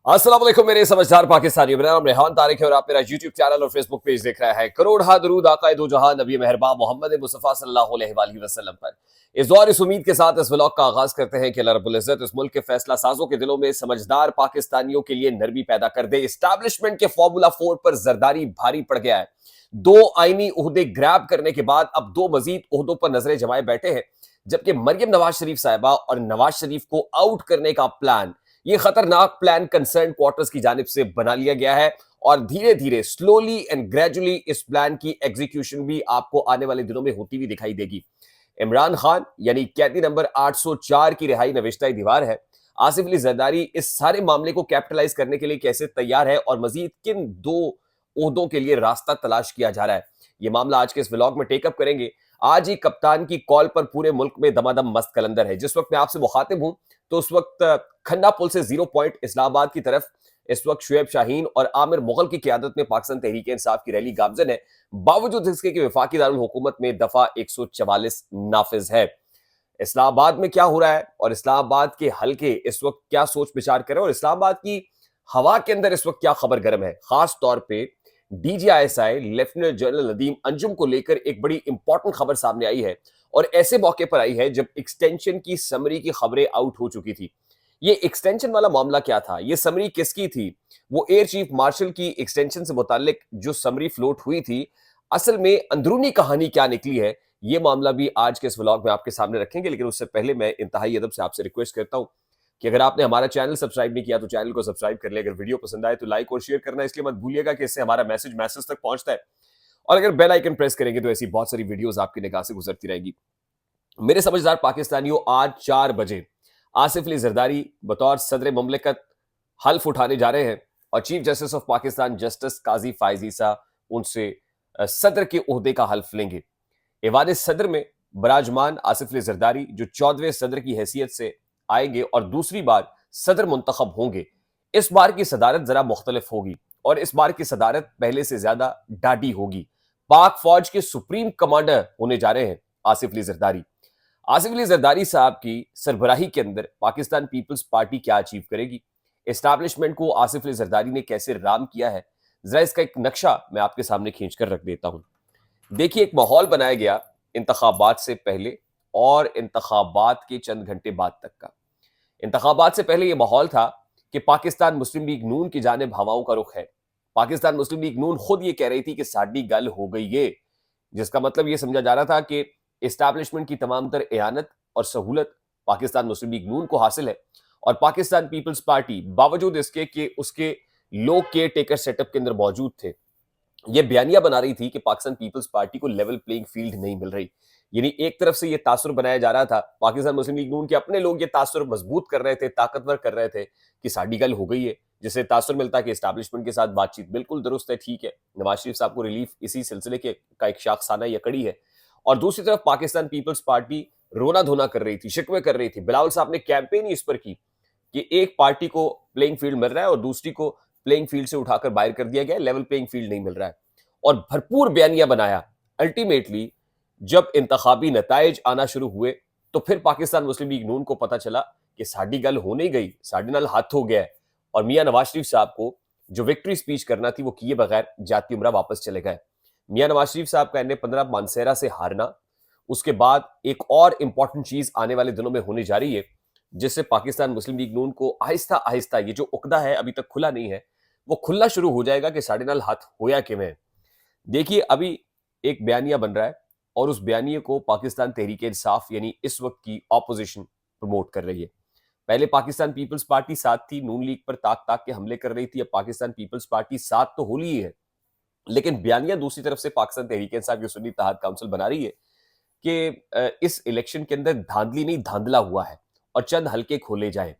अस्सलाम वालेकुम मेरे समझदार पाकिस्तानियों। मेरा नाम रेहान तारिक है और आप मेरा यूट्यूब चैनल और फेसबुक पेज देख रहे हैं। करोड़ हा दरूद आका दो जहां नबी मेहरबान मोहम्मद मुस्तफा सल्लल्लाहु अलैहि वसल्लम पर। इस दौर इस उम्मीद के साथ इस व्लॉग का आगाज करते हैं कि अल्लाह रब्बुल इज्जत इस मुल्क के फैसला साजों के दिलों में समझदार पाकिस्तानियों के लिए नरमी पैदा कर दे। एस्टैब्लिशमेंट के फॉर्मूला 4 पर जरदारी भारी पड़ गया है। दो आईनी उहदे ग्रैब करने के बाद अब दो मजीद उहदों पर नजरें जमाए बैठे हैं, जबकि मरियम नवाज शरीफ साहिबा और नवाज शरीफ को आउट करने का प्लान, ये खतरनाक प्लान कंसर्न क्वार्टर्स की जानिब से बना लिया गया है और धीरे धीरे स्लोली एंड ग्रेजुअली इस प्लान की एग्जीक्यूशन भी आपको आने वाले दिनों में होती हुई दिखाई देगी। इमरान खान यानी कैदी नंबर 804 की रिहाई नविश्ता दीवार है। आसिफ अली जरदारी इस सारे मामले को कैपिटलाइज करने के लिए कैसे तैयार है और मजीद किन दो ओहदों के लिए रास्ता तलाश किया जा रहा है, ये मामला आज के इस व्लॉग में टेकअप करेंगे। आज ही कप्तान की कॉल पर पूरे मुल्क में दमादम मस्त कलंदर है। जिस वक्त मैं आपसे मुखातिब हूं तो उस वक्त खन्ना पुल से 0 पॉइंट इस्लामाबाद की तरफ इस वक्त शुएब शाहीन और आमिर मुगल की क़यादत में पाकिस्तान तहरीक इंसाफ की रैली गामजन है, बावजूद इसके कि वफाकी दारुल हुकूमत में दफा 144 नाफिज है। इस्लामाबाद में क्या हो रहा है और इस्लामाबाद के हल्के इस वक्त क्या सोच विचार करें और इस्लामाबाद की हवा के अंदर इस वक्त क्या खबर गर्म है, खास तौर पे DG ISI lieutenant general Nadeem Anjum को लेकर एक बड़ी इंपॉर्टेंट खबर सामने आई है और ऐसे मौके पर आई है जब एक्सटेंशन की समरी की खबरें आउट हो चुकी थी। ये एक्सटेंशन वाला मामला क्या था, ये समरी किसकी थी, वो एयर चीफ मार्शल की एक्सटेंशन से मुतालिक जो समरी फ्लोट हुई थी, असल में अंदरूनी कहानी क्या निकली है, ये मामला भी आज के इस व्लॉग में आपके सामने रखेंगे। लेकिन उससे पहले मैं इंतहाई अदब से आपसे रिक्वेस्ट करता हूं कि अगर आपने हमारा चैनल सब्सक्राइब नहीं किया तो चैनल को सब्सक्राइब कर ले। अगर वीडियो पसंद आए तो लाइक और शेयर करना इसलिए मत भूलिएगा कि इससे हमारा मैसेज तक पहुंचता है। और अगर बेल आइकन प्रेस करेंगे तो ऐसी बहुत सारी वीडियोस आपकी निगाह से गुजरती रहेगी। मेरे समझदार पाकिस्तानियों, आज 4 बजे आसिफ अली जरदारी बतौर सदर मुमलिकत हल्फ उठाने जा रहे हैं और chief justice of Pakistan justice Qazi Faez Isa उनसे सदर के ओहदे का हल्फ लेंगे। एवान सदर में बराजमान आसिफ अली जरदारी जो 14वें सदर की हैसियत से आएंगे और दूसरी बार सदर मुंतखब होंगे। इस बार की सदारत जरा मुख्तलिफ होगी और इस बार की सदारत पहले से ज्यादा डाडी होगी। पाक फौज के सुप्रीम कमांडर होने जा रहे हैं आसिफ अली जरदारी। आसिफ अली जरदारी साहब की सरबराही के अंदर पाकिस्तान पीपल्स पार्टी क्या अचीव करेगी, एस्टैब्लिशमेंट को आसिफ अली जरदारी ने कैसे राम किया है, जरा इसका एक नक्शा मैं आपके सामने खींच कर रख देता हूं। देखिए, एक माहौल बनाया गया इंतखाबात से पहले और इंतखाबात के चंद घंटे बाद तक का। इंतखाबात से पहले यह माहौल था कि पाकिस्तान मुस्लिम लीग नून की जानिब हवाओं का रुख है। पाकिस्तान मुस्लिम लीग नून खुद ये कह रही थी कि साडी गल हो गई है, जिसका मतलब यह समझा जा रहा था कि एस्टैब्लिशमेंट की तमाम तर एयानत और सहूलत पाकिस्तान मुस्लिम लीग नून को हासिल है और पाकिस्तान पीपल्स पार्टी बावजूद इसके कि उसके लोग केयर टेकर सेटअप के अंदर मौजूद थे, ये बयानिया बना रही थी कि पाकिस्तान पीपल्स पार्टी को लेवल प्लेइंग फील्ड नहीं मिल रही। यानी एक तरफ से ये तासुर बनाया जा रहा था, पाकिस्तान मुस्लिम लीग नून के अपने लोग ये तासुर मजबूत कर रहे थे, ताकतवर कर रहे थे कि साडी गल हो गई है, जिससे तासुर मिलता कि एस्टैब्लिशमेंट के साथ बातचीत बिल्कुल दुरुस्त है, ठीक है, नवाज शरीफ साहब को रिलीफ इसी सिलसिले के का एक शाखसाना या कड़ी है। और दूसरी तरफ पाकिस्तान पीपल्स पार्टी रोना धोना कर रही थी, शिकवे कर रही थी। बिलावल साहब ने कैंपेन ही इस पर की कि एक पार्टी को प्लेइंग फील्ड मिल रहा है और दूसरी को प्लेइंग फील्ड से उठाकर बाहर कर दिया गया, लेवल प्लेइंग फील्ड नहीं मिल रहा है, और भरपूर बयानिया बनाया। अल्टीमेटली जब इंतखाबी नताइज आना शुरू हुए तो फिर पाकिस्तान मुस्लिम लीग नून को पता चला कि साडी गल हो नहीं गई, साडे नाल हाथ हो गया है और मियां नवाज शरीफ साहब को जो विक्ट्री स्पीच करना थी वो किए बगैर जाती उमरा वापस चले गए। मियां नवाज शरीफ साहब का N15 मानसेरा से हारना, उसके बाद एक और इंपॉर्टेंट चीज आने वाले दिनों में होने जा रही है, जिससे पाकिस्तान मुस्लिम लीग नून को आहिस्ता आहिस्ता ये जो उकदा है अभी तक खुला नहीं है, वो खुलना शुरू हो जाएगा कि साडे नाल हाथ होया किवें। देखिए, अभी एक बयानिया बन रहा है और उस बयानिए को पाकिस्तान तहरीक इंसाफ यानी इस वक्त की ऑपोजिशन प्रमोट कर रही है। पहले पाकिस्तान पीपल्स पार्टी साथ थी, नून लीग पर ताक ताक के हमले कर रही थी, अब पाकिस्तान पीपल्स पार्टी साथ तो हो ली है, लेकिन बयानिया दूसरी तरफ से पाकिस्तान तहरीक इंसाफ की सुन्नी इत्तेहाद काउंसिल बना रही है कि इस इलेक्शन के अंदर धांधली नहीं धांधला हुआ है और चंद हल्के खोले जाएं।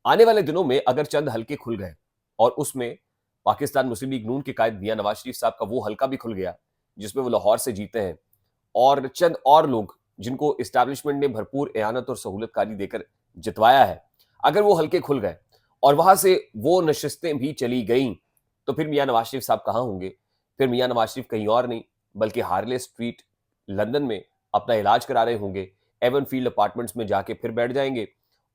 आने वाले दिनों में अगर चंद हल्के खुल गए और उसमें पाकिस्तान मुस्लिम लीग नून के कायद मियां नवाज शरीफ साहब का वो हल्का भी खुल गया जिसमें वो लाहौर से जीते हैं और चंद और लोग जिनको इस्टेब्लिशमेंट ने भरपूर एयानत और सहूलतकारी देकर जितवाया है, अगर वो हल्के खुल गए और वहां से वो नशिस्तें भी चली गईं, तो फिर मियां नवाज शरीफ साहब कहां होंगे? फिर मियां नवाज शरीफ कहीं और नहीं बल्कि हार्ले स्ट्रीट लंदन में अपना इलाज करा रहे होंगे, एवन फील्ड अपार्टमेंट्स में जाके फिर बैठ जाएंगे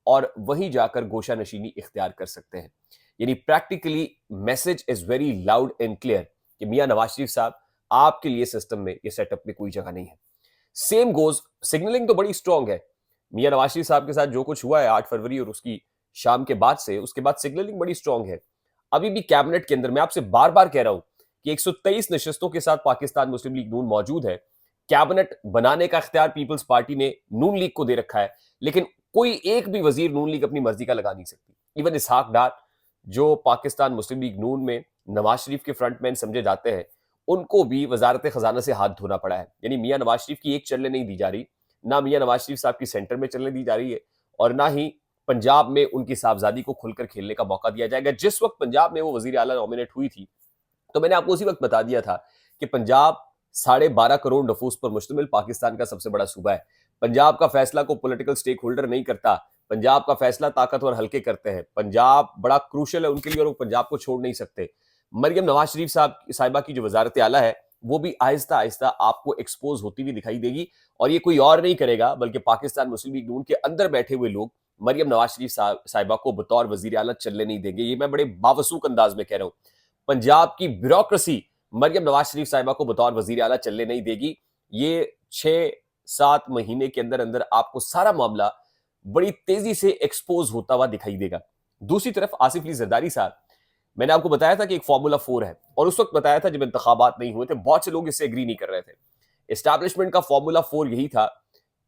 और वहीं जाकर गोशा नशीनी इख्तियार कर सकते हैं। यानी practically message is very loud and clear कि मियां नवाज शरीफ साहब, आपके लिए सिस्टम में, ये सेटअप में कोई जगह नहीं है। सेम गोज, सिग्नलिंग तो बड़ी स्ट्रांग है। मियां नवाज शरीफ साहब के साथ जो कुछ हुआ है 8 फरवरी और उसकी शाम के बाद से, उसके बाद सिग्नलिंग बड़ी स्ट्रांग है। अभी भी कैबिनेट के अंदर, मैं आपसे बार बार कह रहा हूं कि 123 नशस्तों के साथ पाकिस्तान मुस्लिम लीग नून मौजूद है। कैबिनेट बनाने का इख्तियार पीपल्स पार्टी ने नून लीग को दे रखा है, लेकिन कोई एक भी वजीर नून लीग अपनी मर्जी का लगा नहीं सकती। इवन इसहाक डार, जो पाकिस्तान मुस्लिम लीग नून में नवाज शरीफ के फ्रंटमैन समझे जाते हैं, उनको भी वजारत खजाना से हाथ धोना पड़ा है। यानी मियां नवाज शरीफ की एक चलने नहीं दी जा रही, ना मियां नवाज शरीफ साहब की सेंटर में चलने दी जा रही है, और ना ही पंजाब में उनकी साहबजादी को खुलकर खेलने का मौका दिया जाएगा। जिस वक्त पंजाब में वो वजीर आला नॉमिनेट हुई थी, तो मैंने आपको उसी वक्त बता दिया था कि पंजाब 12.5 करोड़ नफूस पर मुश्तमिल पाकिस्तान का सबसे बड़ा सूबा है। पंजाब का फैसला को पॉलिटिकल स्टेक होल्डर नहीं करता, पंजाब का फैसला ताकतवर हल्के करते हैं। पंजाब बड़ा क्रूशल है उनके लिए और वो पंजाब को छोड़ नहीं सकते। मरियम नवाज शरीफ साहिबा की जो वजारत आला है, वो भी आहिस्ता आहिस्ता आपको एक्सपोज होती हुई दिखाई देगी, और ये कोई और नहीं करेगा बल्कि पाकिस्तान मुस्लिम लीग नून के अंदर बैठे हुए लोग मरियम नवाज शरीफ साहिबा को बतौर वजीर आला चलने नहीं देंगे। ये मैं बड़े बावसूक अंदाज में कह रहा हूं। पंजाब की ब्यूरोक्रेसी मरियम नवाज शरीफ साहिबा को बतौर वजीर आला चलने नहीं देगी। ये 6-7 महीने के अंदर अंदर आपको सारा मामला बड़ी तेजी से एक्सपोज होता हुआ दिखाई देगा। दूसरी तरफ आसिफ अली जरदारी साहब, मैंने आपको बताया था कि एक फॉर्मूला 4 है, और उस वक्त बताया था जब इंतखाबात नहीं हुए थे, बहुत से लोग इससे एग्री नहीं कर रहे थे। एस्टैब्लिशमेंट का फॉर्मूला 4 यही था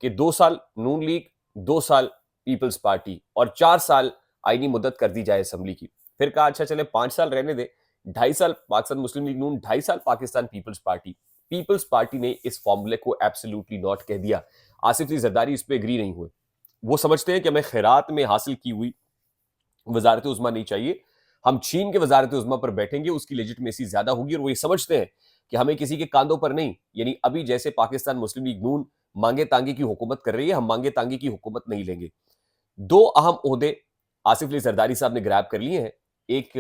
कि 2 साल नून लीग, 2 साल पीपल्स पार्टी और 4 साल आईनी मुद्दत कर दी जाए असेंबली की। फिर कहा अच्छा चले 5 साल रहने दे, 2.5 साल पाकिस्तान मुस्लिम लीग नून, 2.5 साल Pakistan peoples party. Peoples party ने इस फॉर्मूले को एब्सोल्युटली नॉट कह दिया। आसिफ अली जरदारी इस पे एग्री नहीं हुए। वो समझते हैं कि हमें खैरात में हासिल की हुई वजारत उज़्मा नहीं चाहिए, हम छीन के वजारत उज़्मा पर बैठेंगे, उसकी लेजिटिमेसी ज्यादा होगी। और वो ये समझते हैं कि हमें किसी के कांधों पर नहीं, यानी अभी जैसे पाकिस्तान मुस्लिम लीग नून मांगे तांगे की हुकूमत कर रही है, हम मांगे तांगे की हुकूमत नहीं लेंगे। 2 अहम ओहदे आसिफ अली जरदारी साहब ने ग्रैब कर लिए हैं। एक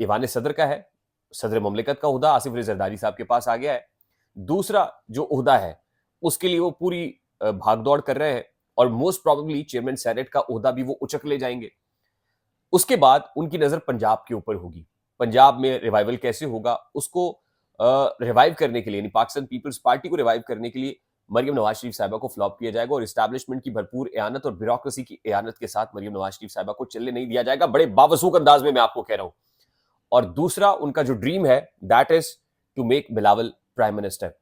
ईवान सदर का है, सदर ममलिकत का ओहदा आसिफ अली जरदारी साहब के पास आ गया है। दूसरा जो ओहदा है, उसके लिए वो पूरी भागदौड़ कर रहे हैं, और मोस्ट प्रोबेबली चेयरमैन सेनेट का ओहदा भी वो उचक ले जाएंगे। उसके बाद उनकी नजर पंजाब के ऊपर होगी। पंजाब में रिवाइवल कैसे होगा, उसको रिवाइव करने के लिए, यानी पाकिस्तान पीपल्स पार्टी को रिवाइव करने के लिए मरियम नवाज शरीफ साहिबा को फ्लॉप किया जाएगा, और एस्टैब्लिशमेंट की भरपूर एयानत और ब्यूरोक्रेसी की एयानत के साथ मरियम नवाज शरीफ साहिबा को चलने नहीं दिया जाएगा। बड़े बावसूक अंदाज में मैं आपको कह रहा हूं। और दूसरा उनका जो ड्रीम है, that is to make Bilawal prime minister.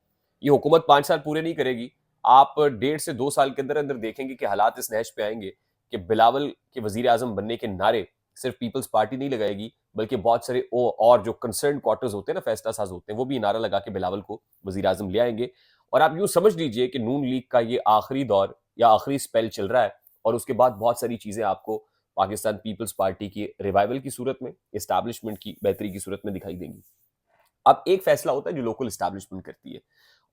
ये हुकूमत 5 साल पूरे नहीं करेगी। आप 1.5 से 2 साल के अंदर अंदर देखेंगे कि हालात इस नहज पे आएंगे कि बिलावल के वजीर आजम बनने के नारे सिर्फ पीपल्स पार्टी नहीं लगाएगी, बल्कि बहुत सारे और जो कंसर्न क्वार्टर्स होते हैं ना, फैसला साज होते हैं, वो भी नारा लगा के बिलावल को वजीर आजम ले आएंगे। और आप यूं समझ लीजिए कि नून लीग का ये आखिरी दौर या आखिरी स्पेल चल रहा है, और उसके बाद बहुत सारी चीजें आपको पाकिस्तान पीपल्स पार्टी की रिवाइवल की सूरत में, एस्टैब्लिशमेंट की बेहतरी की सूरत में दिखाई देंगी। अब एक फैसला होता है जो लोकल एस्टैब्लिशमेंट करती है,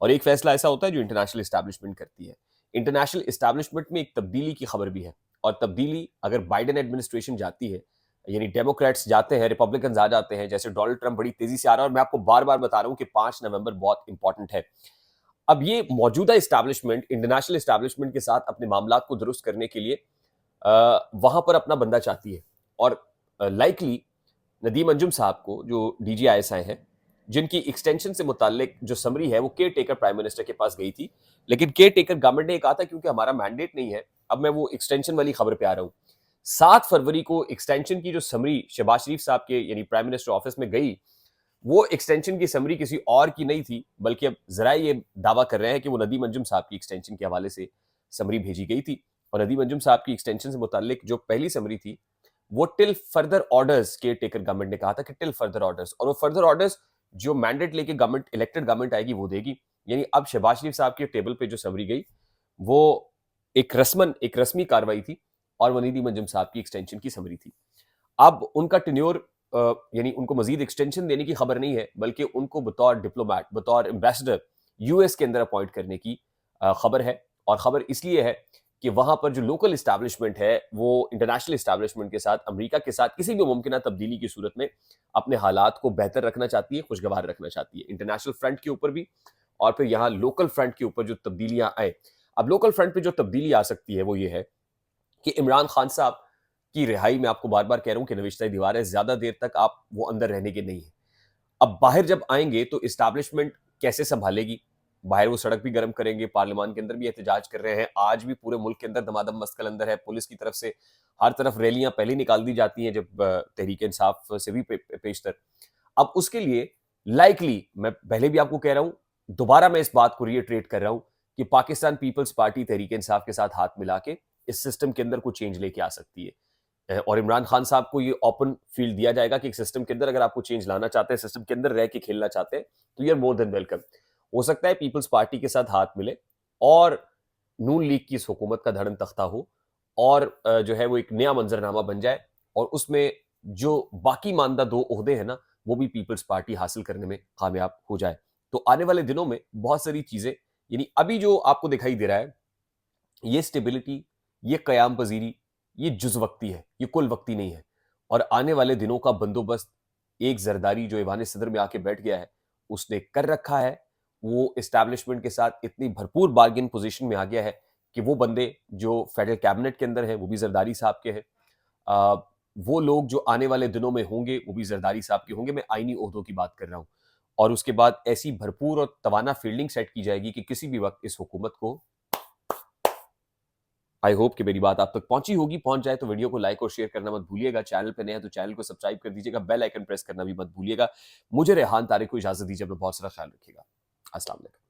और एक फैसला ऐसा होता है जो इंटरनेशनल एस्टैब्लिशमेंट करती है। इंटरनेशनल एस्टैब्लिशमेंट में एक तब्दीली की खबर भी है, और तब्दीली अगर बाइडेन एडमिनिस्ट्रेशन जाती है, यानी डेमोक्रेट्स जाते हैं, रिपब्लिकन आ जाते हैं, जैसे डोनाल्ड ट्रंप बड़ी तेजी से आ रहा है, और मैं आपको बार बार बता रहा हूं कि 5 नवंबर बहुत इंपॉर्टेंट है। अब ये मौजूदा एस्टैब्लिशमेंट इंटरनेशनल एस्टैब्लिशमेंट के साथ अपने मामलात को दुरुस्त करने के लिए वहां पर अपना बंदा चाहती है, और लाइकली नदीम अंजुम साहब को, जो DGISI हैं, जिनकी एक्सटेंशन से मुताल्लिक जो समरी है वो केयर टेकर प्राइम मिनिस्टर के पास गई थी, लेकिन केयर टेकर गवर्नमेंट ने कहा था क्योंकि हमारा मैंडेट नहीं है। अब मैं वो एक्सटेंशन वाली खबर पे आ रहा हूँ। 7 फरवरी को एक्सटेंशन की जो समरी शहबाज शरीफ साहब के यानी प्राइम मिनिस्टर ऑफिस में गई, वो एक्सटेंशन की समरी किसी और की नहीं थी, बल्कि अब जरा ये दावा कर रहे हैं कि वो नदीम अंजुम साहब की एक्सटेंशन के हवाले से समरी भेजी गई थी। और नदीम अंजुम साहब की एक्सटेंशन से मुताल्लिक जो पहली समरी थी, वो till further orders, care taker government ने कहा था कि टिल फर्दर ऑर्डर्स, और वो फर्दर ऑर्डर्स जो मैंडेट लेके गवर्नमेंट, इलेक्टेड गवर्नमेंट आएगी, वो देगी। यानी अब शहबाज शरीफ साहब के टेबल पे जो समरी गई, वो एक रस्मी कार्रवाई थी, और वो नदीम अंजुम साहब की एक्सटेंशन की समरी थी। अब उनका टेन्योर, यानी उनको मजीद एक्सटेंशन देने की खबर नहीं है, बल्कि उनको बतौर डिप्लोमैट, बतौर एम्बेसडर US के अंदर अपॉइंट करने की खबर है। और खबर इसलिए है कि वहां पर जो लोकल एस्टैब्लिशमेंट है, वो इंटरनेशनल एस्टैब्लिशमेंट के साथ, अमेरिका के साथ किसी भी मुमकिन तब्दीली की सूरत में अपने हालात को बेहतर रखना चाहती है, खुशगवार रखना चाहती है, इंटरनेशनल फ्रंट के ऊपर भी, और फिर यहाँ लोकल फ्रंट के ऊपर जो तब्दीलियां आए। अब लोकल फ्रंट पे जो तब्दीली आ सकती है वो ये है कि इमरान खान साहब की रिहाई मैं आपको बार बार कह रहा हूं कि नविश्ता दीवार है, ज्यादा देर तक आप वो अंदर रहने के नहीं है। अब बाहर जब आएंगे तो इस्टेब्लिशमेंट कैसे संभालेगी? बाहर वो सड़क भी गर्म करेंगे, पार्लियामान के अंदर भी एहतजाज कर रहे हैं, आज भी पूरे मुल्क के अंदर दमादम मस्कल अंदर है, पुलिस की तरफ से हर तरफ रैलियां पहले निकाल दी जाती हैं जब तहरीक इंसाफ से भी पेशतर। अब उसके लिए लाइकली मैं पहले भी आपको कह रहा हूं, दोबारा मैं इस बात को रिएट्रेट कर रहा हूं कि पाकिस्तान पीपल्स पार्टी तहरीक इंसाफ के साथ हाथ मिला के इस सिस्टम के अंदर कुछ चेंज लेके आ सकती है। और इमरान खान साहब को ये ओपन फील्ड दिया जाएगा कि एक सिस्टम के अंदर अगर आपको चेंज लाना चाहते हैं, सिस्टम के अंदर रह के खेलना चाहते हैं, तो you are more than welcome. हो सकता है पीपल्स पार्टी के साथ हाथ मिले और नून लीग की इस हुकूमत का धड़न तख्ता हो और जो है वो एक नया मंजरनामा बन जाए और उसमें जो बाकी मानदा 2 ओहदे हैं ना, वो भी पीपल्स पार्टी हासिल करने में कामयाब हो जाए। तो आने वाले दिनों में बहुत सारी चीजें, यानी अभी जो आपको दिखाई दे रहा है, ये स्टेबिलिटी, ये कयाम पजीरी, ये जुज वक्ती है, ये कुल वक्ती नहीं है। और आने वाले दिनों का बंदोबस्त एक जरदारी जो ईवान सदर में आके बैठ गया है, उसने कर रखा है। वो इस्टेब्लिशमेंट के साथ इतनी भरपूर बार्गेन पोजीशन में आ गया है कि वो बंदे जो फेडरल कैबिनेट के अंदर हैं, वो भी जरदारी साहब के हैं। आ, वो लोग जो आने वाले दिनों में होंगे, वो भी जरदारी साहब के होंगे। मैं आईनी ओहदों की बात कर रहा हूं। और उसके बाद ऐसी भरपूर और तवाना फील्डिंग सेट की जाएगी कि किसी भी वक्त इस हुकूमत को, आई होप कि मेरी बात आप तक पहुंची होगी। पहुंच जाए तो वीडियो को लाइक और शेयर करना मत भूलिएगा। चैनल पे नए हैं तो चैनल को सब्सक्राइब कर दीजिएगा, बेल आइकन प्रेस करना भी मत भूलिएगा। मुझे रेहान तारिक को इजाजत दीजिए, अपना बहुत सारा ख्याल रखिएगा। अस्सलाम वालेकुम।